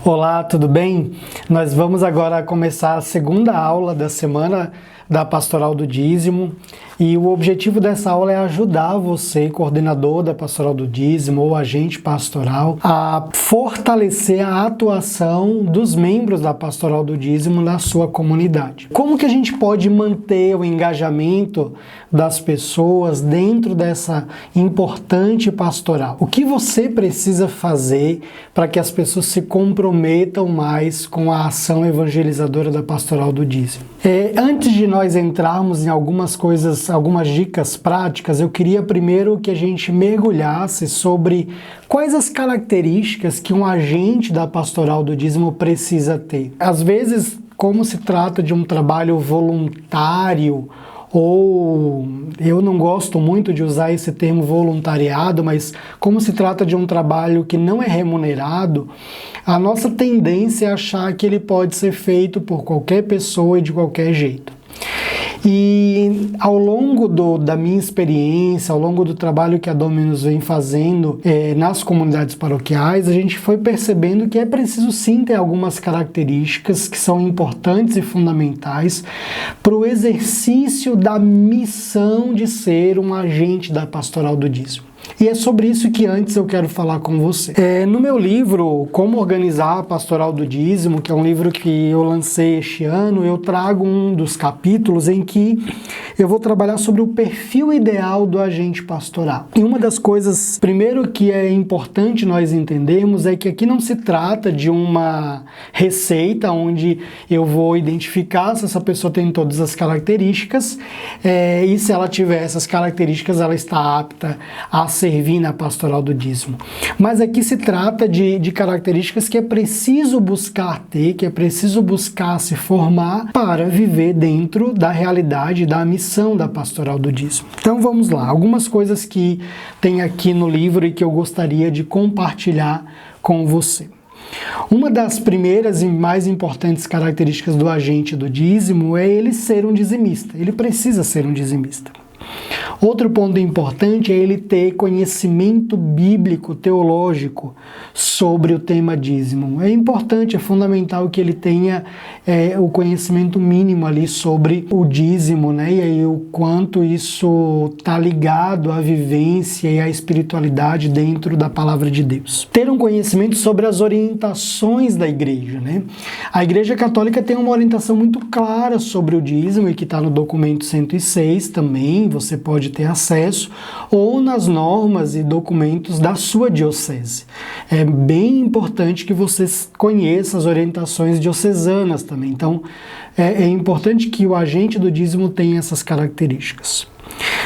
Olá, tudo bem? Nós vamos agora começar a segunda aula da semana da Pastoral do Dízimo e o objetivo dessa aula é ajudar você, coordenador da Pastoral do Dízimo ou agente pastoral, a fortalecer a atuação dos membros da Pastoral do Dízimo na sua comunidade. Como que a gente pode manter o engajamento das pessoas dentro dessa importante pastoral? O que você precisa fazer para que as pessoas se comprometam mais com a ação evangelizadora da Pastoral do Dízimo? Antes de nós entrarmos em algumas dicas práticas, eu queria primeiro que a gente mergulhasse sobre quais as características que um agente da Pastoral do Dízimo precisa ter. Às vezes, como se trata de um trabalho voluntário, ou eu não gosto muito de usar esse termo voluntariado, mas como se trata de um trabalho que não é remunerado, a nossa tendência é achar que ele pode ser feito por qualquer pessoa e de qualquer jeito. E ao longo da minha experiência, ao longo do trabalho que a Dominus vem fazendo nas comunidades paroquiais, a gente foi percebendo que é preciso sim ter algumas características que são importantes e fundamentais para o exercício da missão de ser um agente da Pastoral do Dízimo. E é sobre isso que antes eu quero falar com você. No meu livro, Como Organizar a Pastoral do Dízimo, que é um livro que eu lancei este ano, eu trago um dos capítulos em que eu vou trabalhar sobre o perfil ideal do agente pastoral. E uma das coisas, primeiro, que é importante nós entendermos é que aqui não se trata de uma receita onde eu vou identificar se essa pessoa tem todas as características e se ela tiver essas características, ela está apta a servir na Pastoral do Dízimo. Mas aqui se trata de características que é preciso buscar ter, que é preciso buscar se formar para viver dentro da realidade, da missão da Pastoral do Dízimo. Então vamos lá, algumas coisas que tem aqui no livro e que eu gostaria de compartilhar com você. Uma das primeiras e mais importantes características do agente do dízimo é ele ser um dizimista. Ele precisa ser um dizimista. Outro ponto importante é ele ter conhecimento bíblico, teológico sobre o tema dízimo. É importante, é fundamental que ele tenha o conhecimento mínimo ali sobre o dízimo, né? E aí o quanto isso está ligado à vivência e à espiritualidade dentro da palavra de Deus. Ter um conhecimento sobre as orientações da igreja, né? A Igreja Católica tem uma orientação muito clara sobre o dízimo e que está no documento 106 também, você pode ter acesso, ou nas normas e documentos da sua diocese. É bem importante que você conheça as orientações diocesanas também. Então, é importante que o agente do dízimo tenha essas características.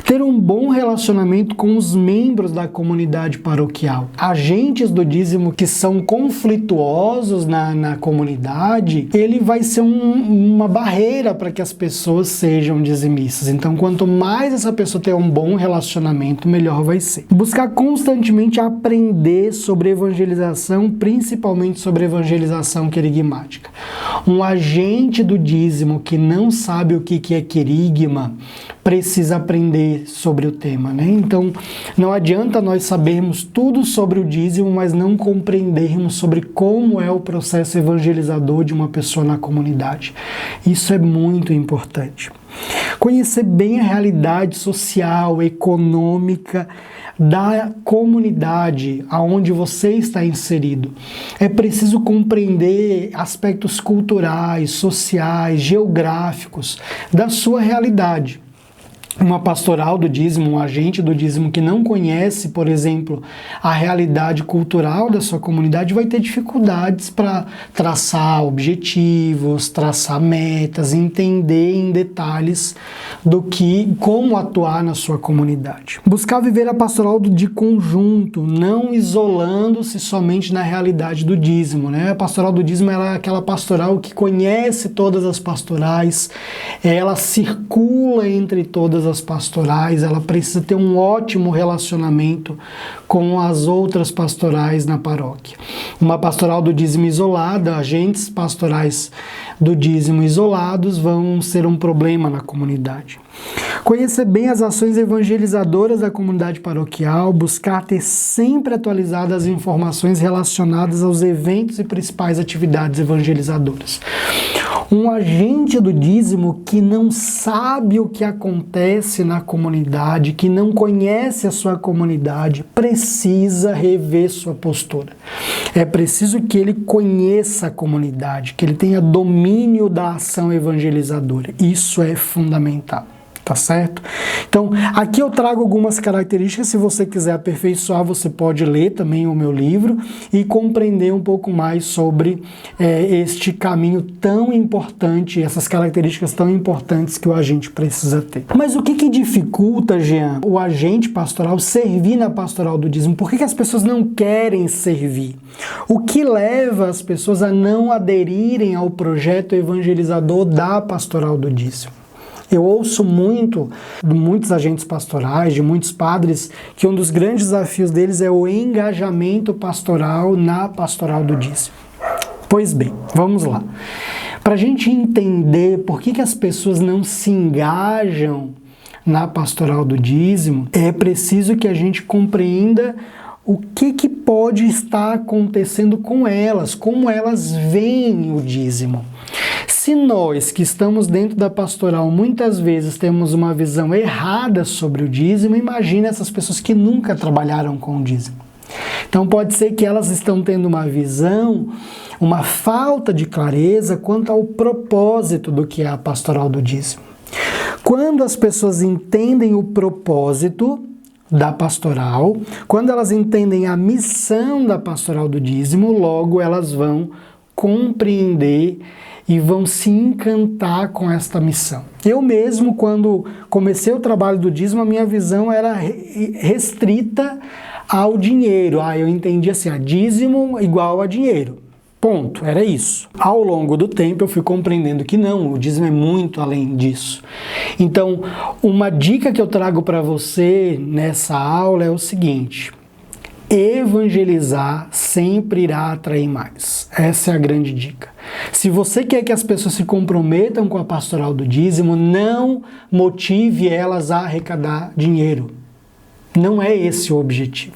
Ter um bom relacionamento com os membros da comunidade paroquial. Agentes do dízimo que são conflituosos na comunidade, ele vai ser uma barreira para que as pessoas sejam dizimistas. Então, quanto mais essa pessoa ter um bom relacionamento, melhor vai ser. Buscar constantemente aprender sobre evangelização, principalmente sobre evangelização querigmática. Um agente do dízimo que não sabe o que é querigma, precisa aprender sobre o tema, né? Então, não adianta nós sabermos tudo sobre o dízimo, mas não compreendermos sobre como é o processo evangelizador de uma pessoa na comunidade. Isso é muito importante. Conhecer bem a realidade social, econômica da comunidade aonde você está inserido. É preciso compreender aspectos culturais, sociais, geográficos da sua realidade. Uma pastoral do dízimo, um agente do dízimo que não conhece, por exemplo, a realidade cultural da sua comunidade vai ter dificuldades para traçar objetivos, traçar metas, entender em detalhes como atuar na sua comunidade. Buscar viver a pastoral de conjunto, não isolando-se somente na realidade do dízimo, né? A pastoral do dízimo ela é aquela pastoral que conhece todas as pastorais, ela circula entre todas as pastorais, ela precisa ter um ótimo relacionamento com as outras pastorais na paróquia. Uma pastoral do dízimo isolada, agentes pastorais do dízimo isolados vão ser um problema na comunidade. Conhecer bem as ações evangelizadoras da comunidade paroquial, buscar ter sempre atualizadas as informações relacionadas aos eventos e principais atividades evangelizadoras. Um agente do dízimo que não sabe o que acontece na comunidade, que não conhece a sua comunidade, precisa rever sua postura. É preciso que ele conheça a comunidade, que ele tenha domínio da ação evangelizadora. Isso é fundamental. Tá certo? Então, aqui eu trago algumas características. Se você quiser aperfeiçoar, você pode ler também o meu livro e compreender um pouco mais sobre este caminho tão importante, essas características tão importantes que o agente precisa ter. Mas o que dificulta, Jean, o agente pastoral servir na pastoral do dízimo? Por que as pessoas não querem servir? O que leva as pessoas a não aderirem ao projeto evangelizador da pastoral do dízimo? Eu ouço muito de muitos agentes pastorais, de muitos padres, que um dos grandes desafios deles é o engajamento pastoral na pastoral do dízimo. Pois bem, vamos lá. Para a gente entender por que as pessoas não se engajam na pastoral do dízimo, é preciso que a gente compreenda o que pode estar acontecendo com elas, como elas veem o dízimo. Se nós que estamos dentro da pastoral muitas vezes temos uma visão errada sobre o dízimo, imagine essas pessoas que nunca trabalharam com o dízimo. Então pode ser que elas estão tendo uma visão, uma falta de clareza quanto ao propósito do que é a pastoral do dízimo. Quando as pessoas entendem o propósito da pastoral, quando elas entendem a missão da pastoral do dízimo, logo elas vão compreender e vão se encantar com esta missão. Eu mesmo, quando comecei o trabalho do dízimo, a minha visão era restrita ao dinheiro. Eu entendi assim, dízimo igual a dinheiro. Ponto, era isso. Ao longo do tempo eu fui compreendendo que não, o dízimo é muito além disso. Então, uma dica que eu trago para você nessa aula é o seguinte: evangelizar sempre irá atrair mais. Essa é a grande dica. Se você quer que as pessoas se comprometam com a pastoral do dízimo, não motive elas a arrecadar dinheiro. Não é esse o objetivo.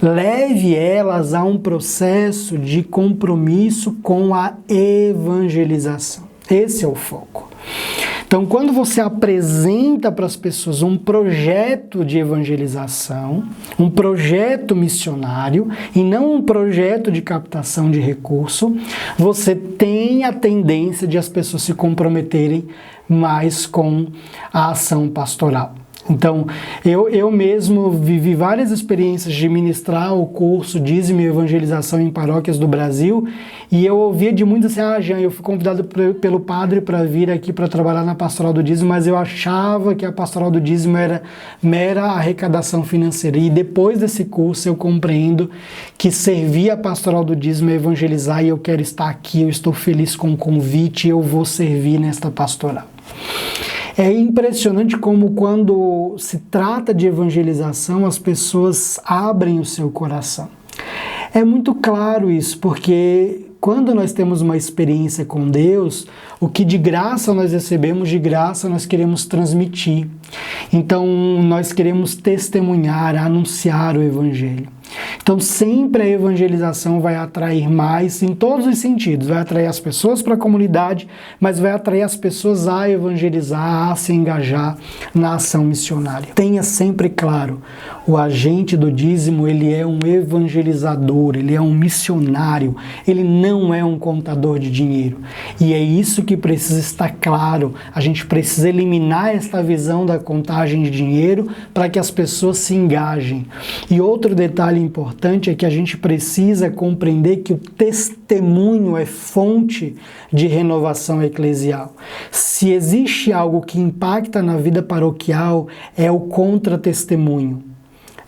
Leve elas a um processo de compromisso com a evangelização. Esse é o foco. Então, quando você apresenta para as pessoas um projeto de evangelização, um projeto missionário e não um projeto de captação de recurso, você tem a tendência de as pessoas se comprometerem mais com a ação pastoral. Então, eu mesmo vivi várias experiências de ministrar o curso Dízimo e Evangelização em Paróquias do Brasil, e eu ouvia de muitos assim: Jean, eu fui convidado pelo padre para vir aqui para trabalhar na pastoral do dízimo, mas eu achava que a pastoral do dízimo era mera arrecadação financeira. E depois desse curso eu compreendo que servir a pastoral do dízimo é evangelizar, e eu quero estar aqui, eu estou feliz com o convite, eu vou servir nesta pastoral. É impressionante como, quando se trata de evangelização, as pessoas abrem o seu coração. É muito claro isso, porque quando nós temos uma experiência com Deus, o que de graça nós recebemos, de graça nós queremos transmitir. Então, nós queremos testemunhar, anunciar o Evangelho. Então, sempre a evangelização vai atrair mais em todos os sentidos. Vai atrair as pessoas para a comunidade, mas vai atrair as pessoas a evangelizar, a se engajar na ação missionária. Tenha sempre claro, o agente do dízimo, ele é um evangelizador, ele é um missionário, ele não é um contador de dinheiro. E é isso que precisa estar claro. A gente precisa eliminar esta visão da contagem de dinheiro para que as pessoas se engajem. E outro detalhe importante é que a gente precisa compreender que o testemunho é fonte de renovação eclesial. Se existe algo que impacta na vida paroquial, é o contra-testemunho.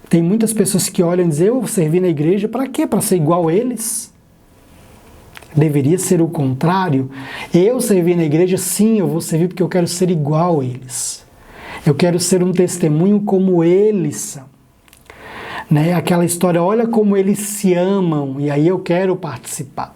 Tem muitas pessoas que olham e dizem: eu servi na igreja, para quê? Para ser igual a eles? Deveria ser o contrário. Eu servi na igreja, sim, eu vou servir porque eu quero ser igual a eles. Eu quero ser um testemunho como eles são. Aquela história, olha como eles se amam, e aí eu quero participar.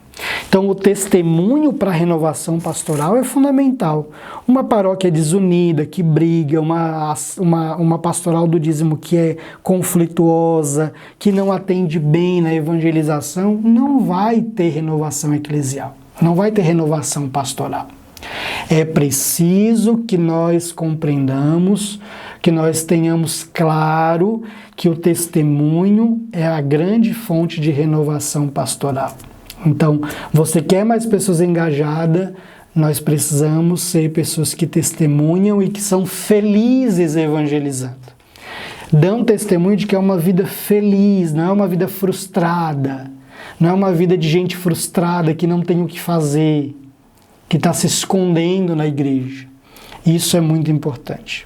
Então, o testemunho para a renovação pastoral é fundamental. Uma paróquia desunida, que briga, uma pastoral do dízimo que é conflituosa, que não atende bem na evangelização, não vai ter renovação eclesial, não vai ter renovação pastoral. É preciso que nós compreendamos, que nós tenhamos claro que o testemunho é a grande fonte de renovação pastoral. Então, você quer mais pessoas engajadas, nós precisamos ser pessoas que testemunham e que são felizes evangelizando. Dão testemunho de que é uma vida feliz, não é uma vida frustrada, não é uma vida de gente frustrada que não tem o que fazer, que está se escondendo na igreja. Isso é muito importante.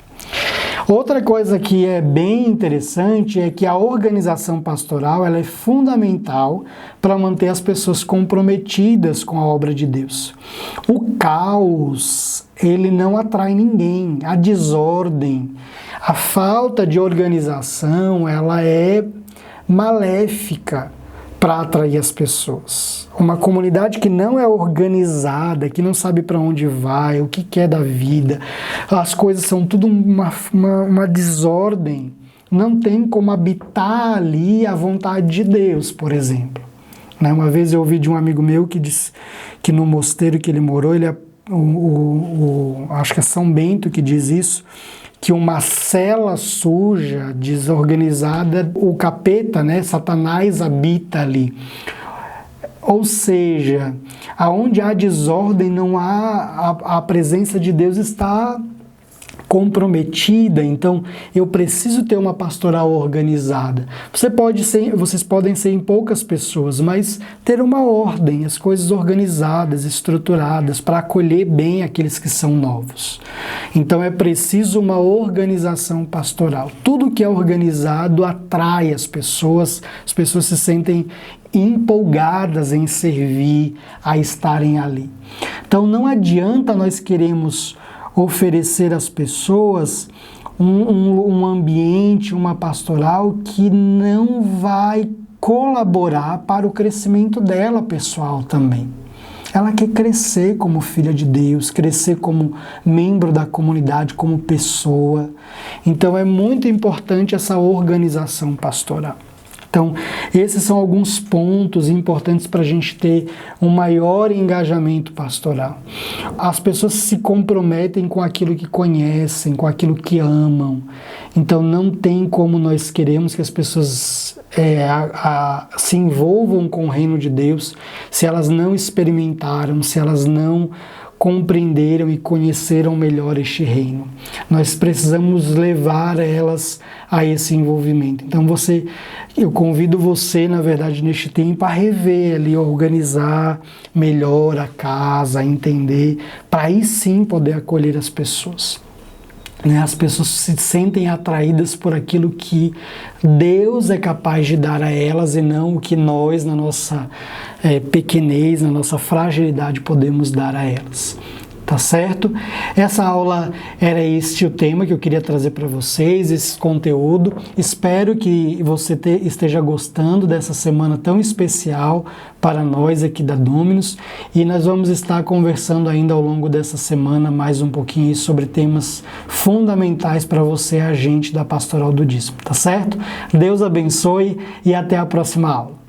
Outra coisa que é bem interessante é que a organização pastoral ela é fundamental para manter as pessoas comprometidas com a obra de Deus. O caos, ele não atrai ninguém. A desordem, a falta de organização, ela é maléfica para atrair as pessoas. Uma comunidade que não é organizada, que não sabe para onde vai, o que quer da vida, as coisas são tudo uma desordem, não tem como habitar ali a vontade de Deus, por exemplo. Uma vez eu ouvi de um amigo meu que disse que no mosteiro que ele morou, acho que é São Bento que diz isso, que uma cela suja, desorganizada, o capeta, Satanás habita ali. Ou seja, aonde há desordem, não há, a presença de Deus está comprometida, então eu preciso ter uma pastoral organizada. Vocês podem ser em poucas pessoas, mas ter uma ordem, as coisas organizadas, estruturadas, para acolher bem aqueles que são novos. Então é preciso uma organização pastoral. Tudo que é organizado atrai as pessoas se sentem empolgadas em servir, a estarem ali. Então não adianta nós queremos oferecer às pessoas um ambiente, uma pastoral que não vai colaborar para o crescimento dela pessoal também. Ela quer crescer como filha de Deus, crescer como membro da comunidade, como pessoa. Então é muito importante essa organização pastoral. Então, esses são alguns pontos importantes para a gente ter um maior engajamento pastoral. As pessoas se comprometem com aquilo que conhecem, com aquilo que amam. Então, não tem como nós queremos que as pessoas se envolvam com o reino de Deus se elas não experimentaram, se elas não compreenderam e conheceram melhor este reino. Nós precisamos levar elas a esse envolvimento. Então eu convido você, na verdade, neste tempo, a rever ali, organizar melhor a casa, a entender, para aí sim poder acolher as pessoas. As pessoas se sentem atraídas por aquilo que Deus é capaz de dar a elas e não o que nós, na nossa pequenez, na nossa fragilidade, podemos dar a elas. Tá certo? Essa aula era o tema que eu queria trazer para vocês, esse conteúdo. Espero que você esteja gostando dessa semana tão especial para nós aqui da Dominus, e nós vamos estar conversando ainda ao longo dessa semana mais um pouquinho sobre temas fundamentais para você, agente da Pastoral do Dízimo, tá certo? Deus abençoe e até a próxima aula.